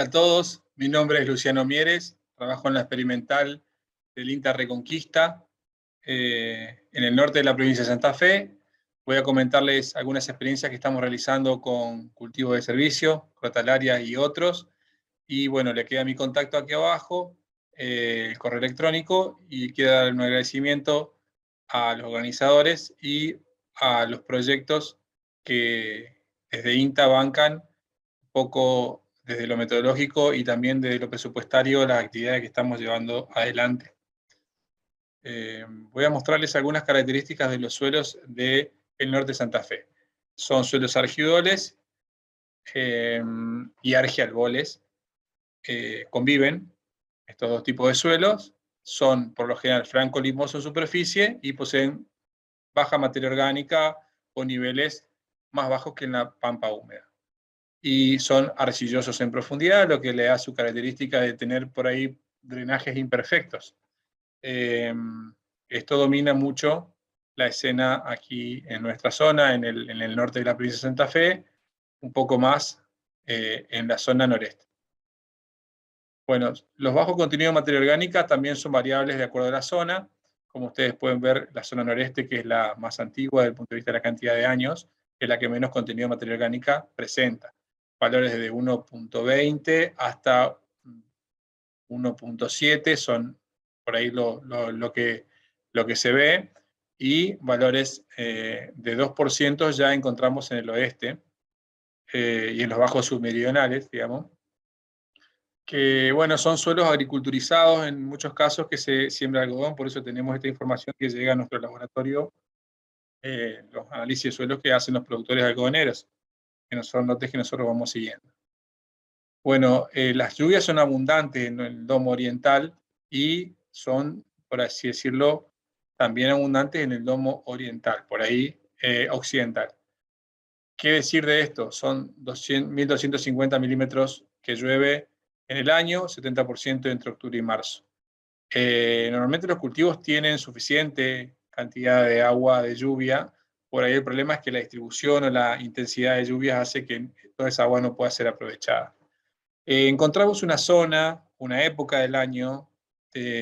a todos, mi nombre es Luciano Mieres, trabajo en la experimental del INTA Reconquista, en el norte de la provincia de Santa Fe. Voy a comentarles algunas experiencias que estamos realizando con cultivo de servicio, crotalaria y otros. Y bueno, le queda mi contacto aquí abajo, el correo electrónico, y quiero dar un agradecimiento a los organizadores y a los proyectos que desde INTA bancan un poco desde lo metodológico y también desde lo presupuestario las actividades que estamos llevando adelante. Voy a mostrarles algunas características de los suelos del norte de Santa Fe. Son suelos argidoles y argialboles. Conviven estos dos tipos de suelos, son por lo general franco-limosos en superficie y poseen baja materia orgánica o niveles más bajos que en la pampa húmeda. Y son arcillosos en profundidad, lo que le da su característica de tener por ahí drenajes imperfectos. Esto domina mucho la escena aquí en nuestra zona, en el norte de la provincia de Santa Fe, un poco más en la zona noreste. Bueno, los bajos contenidos de materia orgánica también son variables de acuerdo a la zona. Como ustedes pueden ver, la zona noreste, que es la más antigua desde el punto de vista de la cantidad de años, es la que menos contenido de materia orgánica presenta. Valores de 1.20 hasta 1.7 son por ahí lo que se ve, y valores de 2% ya encontramos en el oeste y en los bajos submeridionales, digamos, que bueno, son suelos agriculturizados en muchos casos que se siembra algodón, por eso tenemos esta información que llega a nuestro laboratorio, los análisis de suelos que hacen los productores algodoneros, que son notas que nosotros vamos siguiendo. Bueno, las lluvias son abundantes en el domo oriental y son, por así decirlo, también abundantes en el domo oriental, por ahí occidental. ¿Qué decir de esto? Son 1.250 milímetros que llueve en el año, 70% entre octubre y marzo. Normalmente los cultivos tienen suficiente cantidad de agua, de lluvia. Por ahí el problema es que la distribución o la intensidad de lluvias hace que toda esa agua no pueda ser aprovechada. Encontramos una zona, una época del año,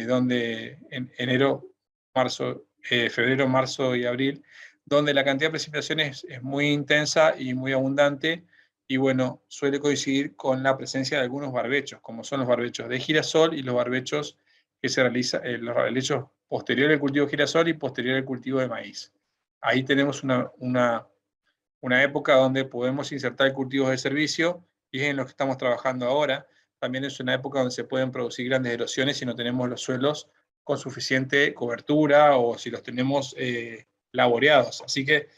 donde en enero, marzo, febrero, marzo y abril, donde la cantidad de precipitaciones es muy intensa y muy abundante, y bueno, suele coincidir con la presencia de algunos barbechos, como son los barbechos de girasol y los barbechos que se realizan, los barbechos posteriores al cultivo de girasol y posterior al cultivo de maíz. Ahí tenemos una época donde podemos insertar cultivos de servicio, y es en lo que estamos trabajando ahora. También es una época donde se pueden producir grandes erosiones si no tenemos los suelos con suficiente cobertura o si los tenemos laboreados. Así que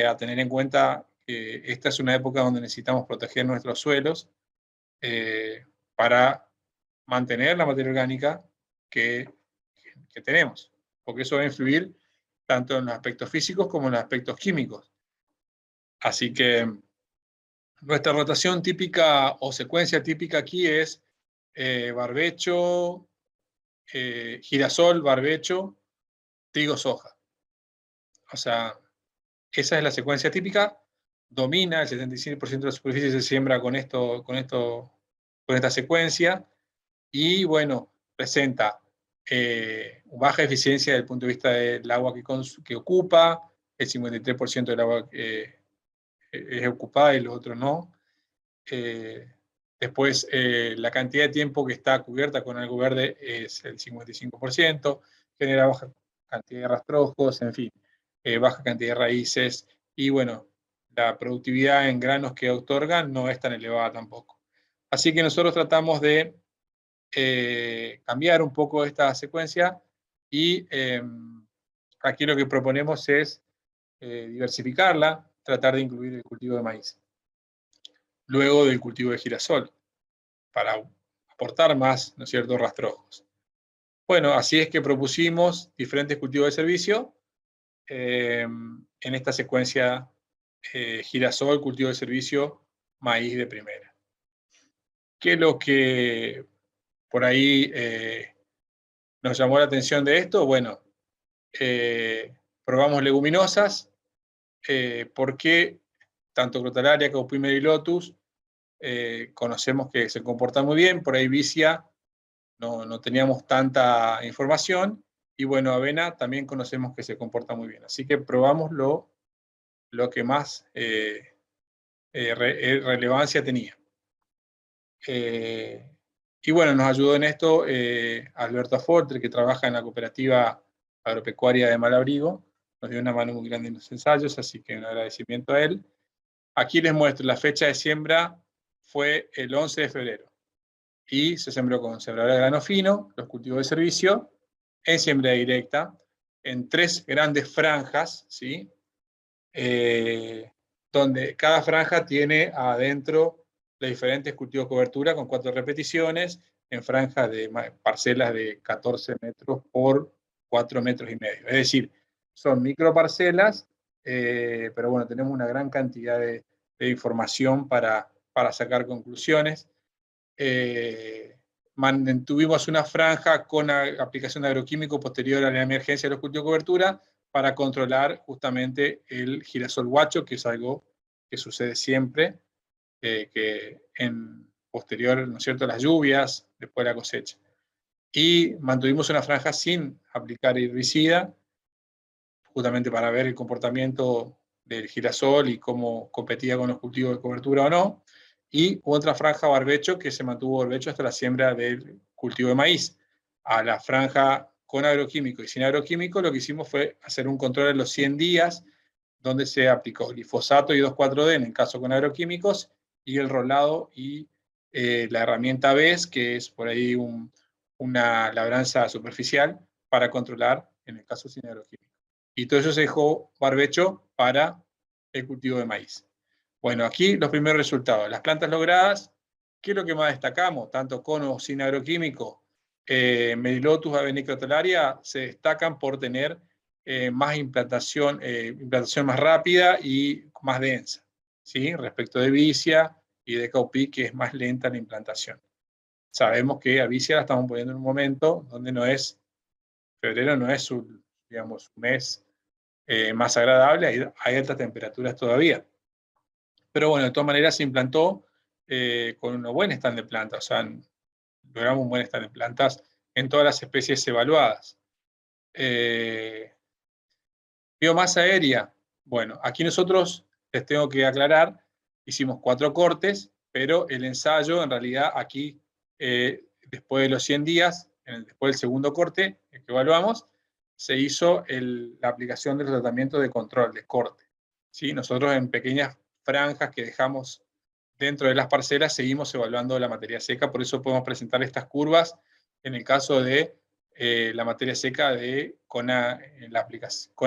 a tener en cuenta que esta es una época donde necesitamos proteger nuestros suelos para mantener la materia orgánica que tenemos, porque eso va a influir tanto en los aspectos físicos como en los aspectos químicos. Así que nuestra rotación típica o secuencia típica aquí es barbecho, girasol, barbecho, trigo, soja. O sea, esa es la secuencia típica. Domina, el 75% de la superficie se siembra con esta secuencia, y bueno, presenta baja eficiencia desde el punto de vista del agua que ocupa, el 53% del agua es ocupada y los otros no. Después, la cantidad de tiempo que está cubierta con algo verde es el 55%, genera baja cantidad de rastrojos, en fin, baja cantidad de raíces, y bueno, la productividad en granos que otorgan no es tan elevada tampoco. Así que nosotros tratamos de cambiar un poco esta secuencia, y aquí lo que proponemos es diversificarla, tratar de incluir el cultivo de maíz luego del cultivo de girasol, para aportar más, ¿no es cierto?, rastrojos. Bueno, así es que propusimos diferentes cultivos de servicio en esta secuencia girasol, cultivo de servicio, maíz de primera. ¿Qué es lo que por ahí nos llamó la atención de esto? Bueno, probamos leguminosas, porque tanto crotalaria como primerilotus conocemos que se comporta muy bien. Por ahí Vicia no teníamos tanta información. Y bueno, Avena también conocemos que se comporta muy bien. Así que probamos lo que más relevancia tenía. Y bueno, nos ayudó en esto Alberto Afortre, que trabaja en la cooperativa agropecuaria de Malabrigo. Nos dio una mano muy grande en los ensayos, así que un agradecimiento a él. Aquí les muestro, la fecha de siembra fue el 11 de febrero. Y se sembró con sembradora de grano fino, los cultivos de servicio, en siembra directa, en 3 grandes franjas, ¿sí? Donde cada franja tiene adentro los diferentes cultivos de cobertura con 4 repeticiones, en franjas de parcelas de 14 metros por 4 metros y medio. Es decir, son microparcelas, pero bueno, tenemos una gran cantidad de información para sacar conclusiones. Mantuvimos una franja con aplicación de agroquímico posterior a la emergencia de los cultivos de cobertura para controlar justamente el girasol guacho, que es algo que sucede siempre, que en posterior, ¿no es cierto?, a las lluvias, después de la cosecha. Y mantuvimos una franja sin aplicar herbicida, justamente para ver el comportamiento del girasol y cómo competía con los cultivos de cobertura o no. Y otra franja barbecho, que se mantuvo barbecho hasta la siembra del cultivo de maíz. A la franja con agroquímico y sin agroquímico, lo que hicimos fue hacer un control en los 100 días, donde se aplicó glifosato y 2,4-D en el caso con agroquímicos, y el rolado y la herramienta BES, que es por ahí una labranza superficial para controlar en el caso sin agroquímico. Y todo eso se dejó barbecho para el cultivo de maíz. Bueno, aquí los primeros resultados. Las plantas logradas, ¿qué es lo que más destacamos? Tanto con o sin agroquímico, Melilotus avenicrotalaria se destacan por tener más implantación más rápida y más densa, ¿sí? Respecto de Vicia y de Caupi, que es más lenta la implantación. Sabemos que a Vicia la estamos poniendo en un momento donde no es, febrero no es su, digamos, su mes más agradable, hay altas temperaturas todavía. Pero bueno, de todas maneras se implantó con un buen stand de plantas, o sea, logramos un buen stand de plantas en todas las especies evaluadas. Biomasa aérea. Bueno, aquí nosotros, les tengo que aclarar, hicimos 4 cortes, pero el ensayo, en realidad, aquí, después de los 100 días, después del segundo corte, el que evaluamos, se hizo la aplicación del tratamiento de control, de corte. ¿Sí? Nosotros en pequeñas franjas que dejamos dentro de las parcelas seguimos evaluando la materia seca, por eso podemos presentar estas curvas en el caso de la materia seca con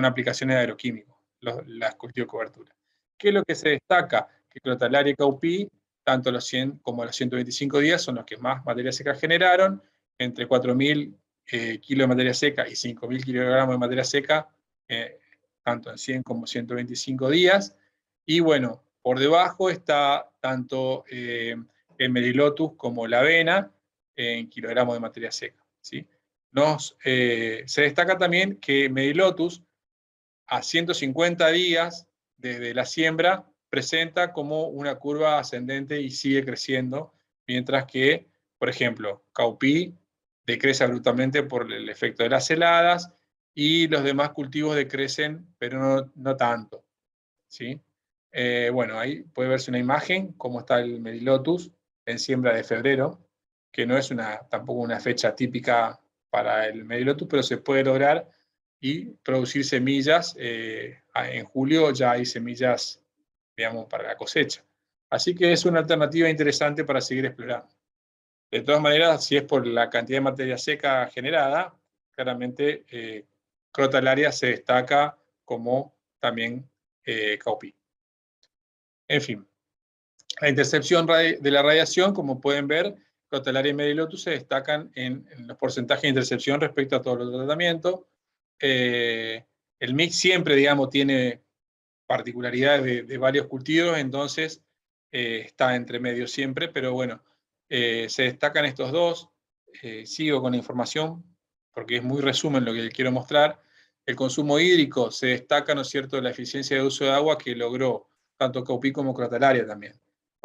aplicaciones de agroquímicos, las cultivos de cobertura. ¿Qué es lo que se destaca? Que Crotalaria y Caupi, tanto los 100 como los 125 días, son los que más materia seca generaron, entre 4.000 kilos de materia seca y 5.000 kilogramos de materia seca, tanto en 100 como 125 días. Y bueno, por debajo está tanto el Melilotus como la avena en kilogramos de materia seca, ¿sí? Se destaca también que Melilotus a 150 días desde la siembra presenta como una curva ascendente y sigue creciendo, mientras que, por ejemplo, Caupi decrece abruptamente por el efecto de las heladas y los demás cultivos decrecen, pero no tanto, ¿sí? Bueno, ahí puede verse una imagen, cómo está el Melilotus en siembra de febrero, que no es tampoco una fecha típica para el Melilotus, pero se puede lograr y producir semillas. En julio ya hay semillas, digamos, para la cosecha. Así que es una alternativa interesante para seguir explorando. De todas maneras, si es por la cantidad de materia seca generada, claramente Crotalaria se destaca como también Caupi. En fin, la intercepción de la radiación, como pueden ver, Crotalaria y Melilotus se destacan en los porcentajes de intercepción respecto a todos los tratamientos. El mix siempre, digamos, tiene particularidades de varios cultivos, entonces está entre medio siempre, pero bueno, se destacan estos dos. Sigo con la información, porque es muy resumen lo que quiero mostrar. El consumo hídrico se destaca, ¿no es cierto?, la eficiencia de uso de agua que logró tanto Caupi como Crotalaria también.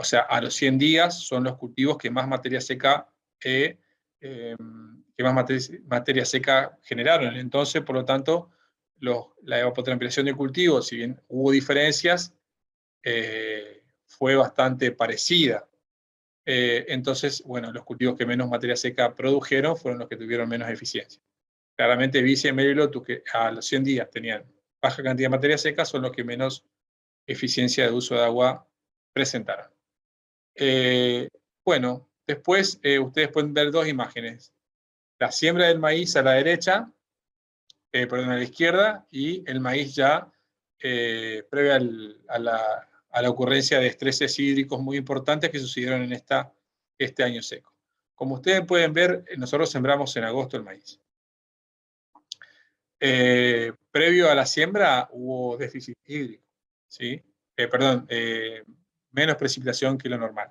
o sea, a los 100 días son los cultivos que más materia seca, materia seca generaron. Entonces, por lo tanto, la evapotranspiración de cultivos, si bien hubo diferencias, fue bastante parecida. Entonces, bueno, los cultivos que menos materia seca produjeron fueron los que tuvieron menos eficiencia. Claramente, Vicia y Melilotus, que a los 100 días tenían baja cantidad de materia seca, son los que menos eficiencia de uso de agua presentaron. Bueno, después ustedes pueden ver dos imágenes. La siembra del maíz a la derecha, perdón, a la izquierda, y el maíz ya previo a la ocurrencia de estreses hídricos muy importantes que sucedieron en este año seco. Como ustedes pueden ver, nosotros sembramos en agosto el maíz. Previo a la siembra hubo déficit hídrico, ¿sí? Menos precipitación que lo normal.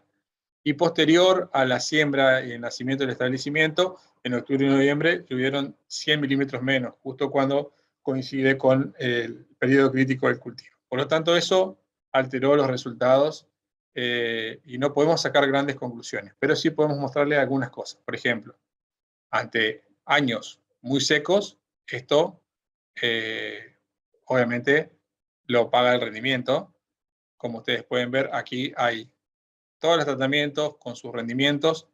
Y posterior a la siembra y el nacimiento del establecimiento, en octubre y noviembre tuvieron 100 milímetros menos, justo cuando coincide con el periodo crítico del cultivo. Por lo tanto, eso alteró los resultados y no podemos sacar grandes conclusiones, pero sí podemos mostrarle algunas cosas. Por ejemplo, ante años muy secos, esto obviamente lo paga el rendimiento. Como ustedes pueden ver, aquí hay todos los tratamientos con sus rendimientos,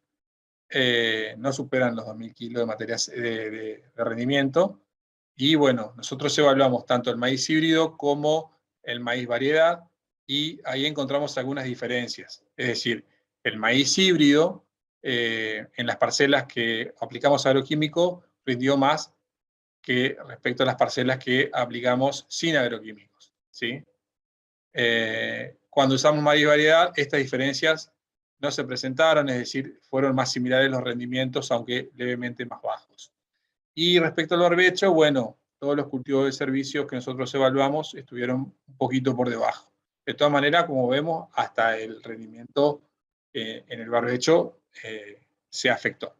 no superan los 2.000 kilos de materia de rendimiento. Y bueno, nosotros evaluamos tanto el maíz híbrido como el maíz variedad, y ahí encontramos algunas diferencias. Es decir, el maíz híbrido, en las parcelas que aplicamos agroquímico, rindió más que respecto a las parcelas que aplicamos sin agroquímicos, ¿sí? Cuando usamos maíz variedad, estas diferencias no se presentaron, es decir, fueron más similares los rendimientos, aunque levemente más bajos. Y respecto al barbecho, bueno, todos los cultivos de servicio que nosotros evaluamos estuvieron un poquito por debajo. De todas maneras, como vemos, hasta el rendimiento en el barbecho se afectó.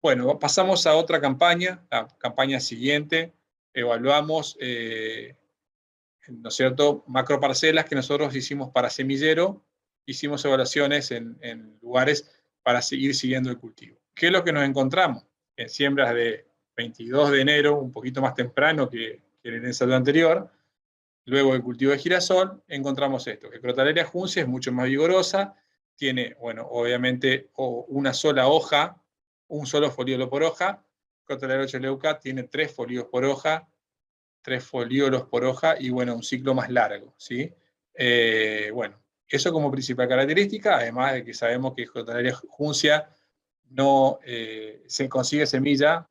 Bueno, pasamos a otra campaña, la campaña siguiente. Evaluamos, ¿no es cierto?, macroparcelas que nosotros hicimos para semillero. Hicimos evaluaciones en lugares para seguir siguiendo el cultivo. ¿Qué es lo que nos encontramos? En siembras de 22 de enero, un poquito más temprano que el ensayo anterior, luego del cultivo de girasol, encontramos esto, que Crotalaria juncia es mucho más vigorosa, tiene, bueno, obviamente una sola hoja, un solo foliolo por hoja. Crotalaria ocholeuca tiene 3 foliolos por hoja, 3 foliolos por hoja y, bueno, un ciclo más largo, ¿sí? Bueno, eso como principal característica, además de que sabemos que Crotalaria juncia no se consigue semilla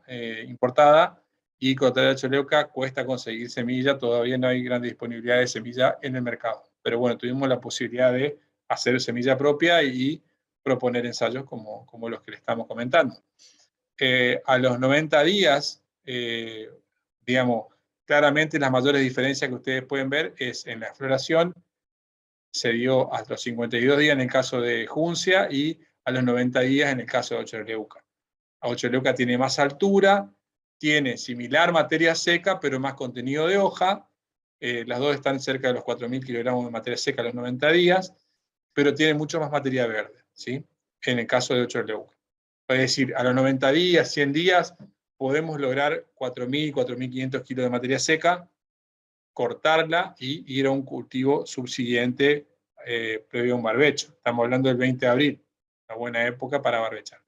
importada, y Crotalaria ocholeuca cuesta conseguir semilla, todavía no hay gran disponibilidad de semilla en el mercado. Pero bueno, tuvimos la posibilidad de hacer semilla propia y proponer ensayos como los que le estamos comentando. A los 90 días, digamos, claramente las mayores diferencias que ustedes pueden ver es en la floración, se dio hasta los 52 días en el caso de juncia y a los 90 días en el caso de ocholeuca. Ocholeuca tiene más altura, tiene similar materia seca, pero más contenido de hoja. Las dos están cerca de los 4.000 kilogramos de materia seca a los 90 días, pero tiene mucho más materia verde, ¿sí?, en el caso de ocholeuca. Es decir, a los 90 días, 100 días, podemos lograr 4.000, 4.500 kilos de materia seca, cortarla y ir a un cultivo subsiguiente previo a un barbecho. Estamos hablando del 20 de abril, una buena época para barbechar.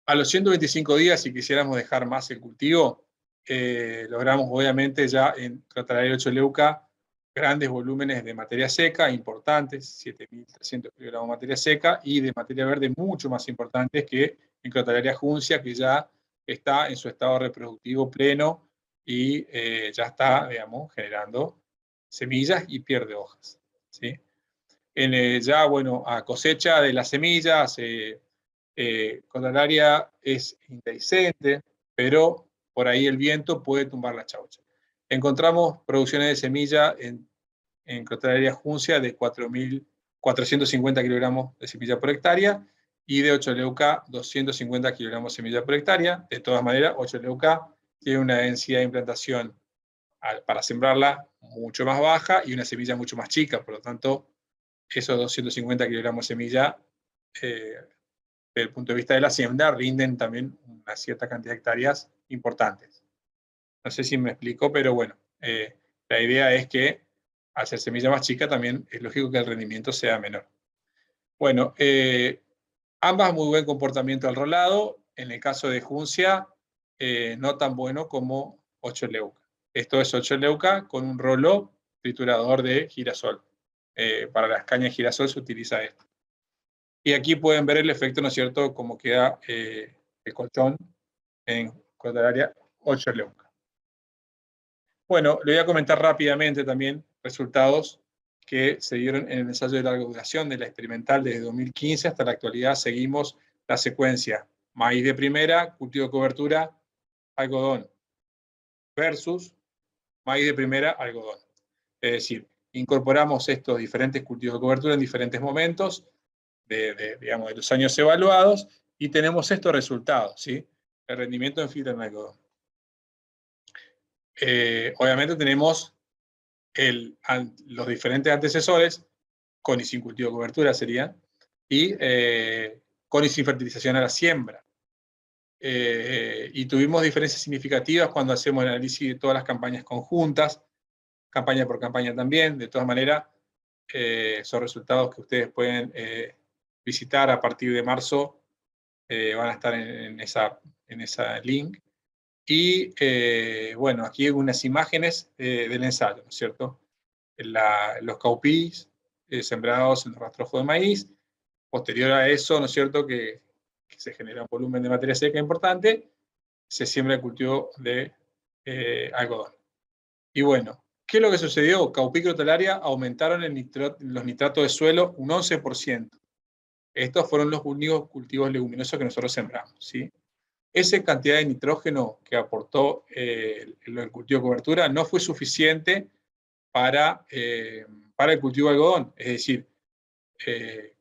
A los 125 días, si quisiéramos dejar más el cultivo, logramos obviamente ya en Crotalaria ocholeuca grandes volúmenes de materia seca importantes, 7.300 kilogramos de materia seca, y de materia verde mucho más importantes que en Crotalaria juncia, que ya está en su estado reproductivo pleno y ya está, digamos, generando semillas y pierde hojas, ¿sí? Ya, bueno, a cosecha de las semillas, Crotalaria es indehiscente, pero por ahí el viento puede tumbar la chaucha. Encontramos producciones de semilla en Crotalaria juncia de 4.450 kilogramos de semilla por hectárea, y de ocholeuca 250 kilogramos de semilla por hectárea. De todas maneras, ocholeuca tiene una densidad de implantación para sembrarla mucho más baja y una semilla mucho más chica. Por lo tanto, esos 250 kilogramos de semilla, desde el punto de vista de la siembra, rinden también una cierta cantidad de hectáreas importantes. No sé si me explico, pero bueno, la idea es que al ser semilla más chica también es lógico que el rendimiento sea menor. Bueno, ambas muy buen comportamiento al rolado. En el caso de Juncia, no tan bueno como 8 leuca. Esto es 8 leuca con un rolo triturador de girasol. Para las cañas de girasol se utiliza esto. Y aquí pueden ver el efecto, ¿no es cierto?, cómo queda el colchón en Crotalaria 8 leuca. Bueno, le voy a comentar rápidamente también resultados que se dieron en el ensayo de larga duración de la experimental desde 2015 hasta la actualidad. Seguimos la secuencia maíz de primera, cultivo de cobertura, algodón, versus maíz de primera, algodón. Es decir, incorporamos estos diferentes cultivos de cobertura en diferentes momentos digamos, de los años evaluados y tenemos estos resultados, ¿sí? El rendimiento en fibra en algodón. Obviamente tenemos los diferentes antecesores, con y sin cultivo de cobertura sería, y con y sin fertilización a la siembra. Y tuvimos diferencias significativas cuando hacemos el análisis de todas las campañas conjuntas, campaña por campaña también. De todas maneras, son resultados que ustedes pueden visitar a partir de marzo, van a estar en esa link. Y bueno, aquí hay unas imágenes del ensayo, ¿no es cierto? Los caupís sembrados en el rastrojo de maíz. Posterior a eso, ¿no es cierto?, que se genera un volumen de materia seca importante, se siembra el cultivo de algodón. Y bueno, ¿qué es lo que sucedió? Caupí y Crotalaria aumentaron los nitratos de suelo un 11%. Estos fueron los únicos cultivos leguminosos que nosotros sembramos, ¿sí? Esa cantidad de nitrógeno que aportó el cultivo de cobertura no fue suficiente para el cultivo de algodón. Es decir,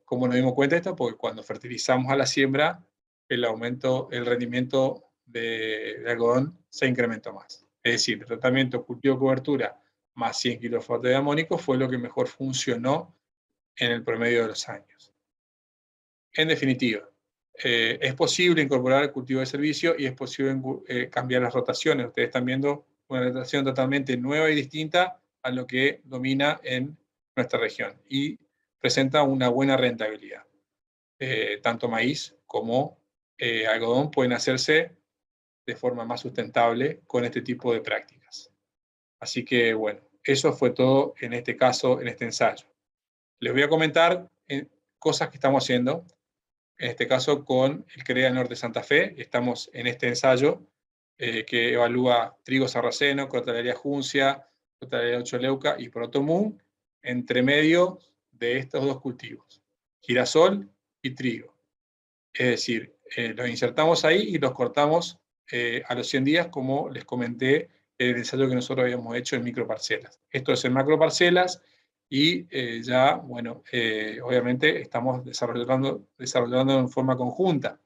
¿cómo nos dimos cuenta de esto? Porque cuando fertilizamos a la siembra, el rendimiento de algodón se incrementó más. Es decir, el tratamiento cultivo de cobertura más 100 kilofosfato de amónico fue lo que mejor funcionó en el promedio de los años. En definitiva, es posible incorporar el cultivo de servicio y es posible cambiar las rotaciones. Ustedes están viendo una rotación totalmente nueva y distinta a lo que domina en nuestra región y presenta una buena rentabilidad. Tanto maíz como algodón pueden hacerse de forma más sustentable con este tipo de prácticas. Así que, bueno, eso fue todo en este caso, en este ensayo. Les voy a comentar cosas que estamos haciendo. En este caso con el CREA Norte Santa Fe, estamos en este ensayo que evalúa trigo sarraceno, Crotalaria juncia, Crotalaria 8 leuca y protomún, entre medio de estos dos cultivos, girasol y trigo. Es decir, los insertamos ahí y los cortamos a los 100 días, como les comenté, el ensayo que nosotros habíamos hecho en microparcelas. Esto es en macroparcelas. Y ya, bueno, obviamente estamos desarrollando en forma conjunta.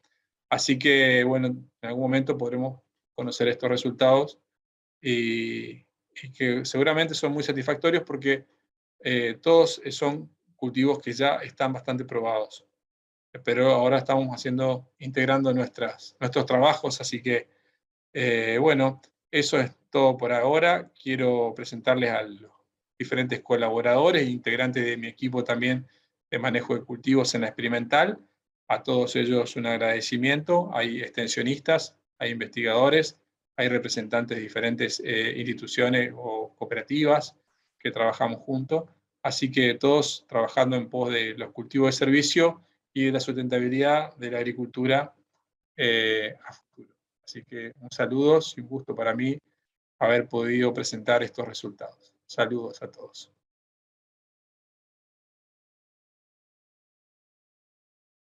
Así que, bueno, en algún momento podremos conocer estos resultados y que seguramente son muy satisfactorios porque todos son cultivos que ya están bastante probados. Pero ahora estamos integrando nuestros trabajos, así que, bueno, eso es todo por ahora. Quiero presentarles a los diferentes colaboradores e integrantes de mi equipo también de manejo de cultivos en la experimental. A todos ellos un agradecimiento. Hay extensionistas, hay investigadores, hay representantes de diferentes instituciones o cooperativas que trabajamos juntos. Así que todos trabajando en pos de los cultivos de servicio y de la sustentabilidad de la agricultura a futuro. Así que un saludo y un gusto para mí haber podido presentar estos resultados. Saludos a todos.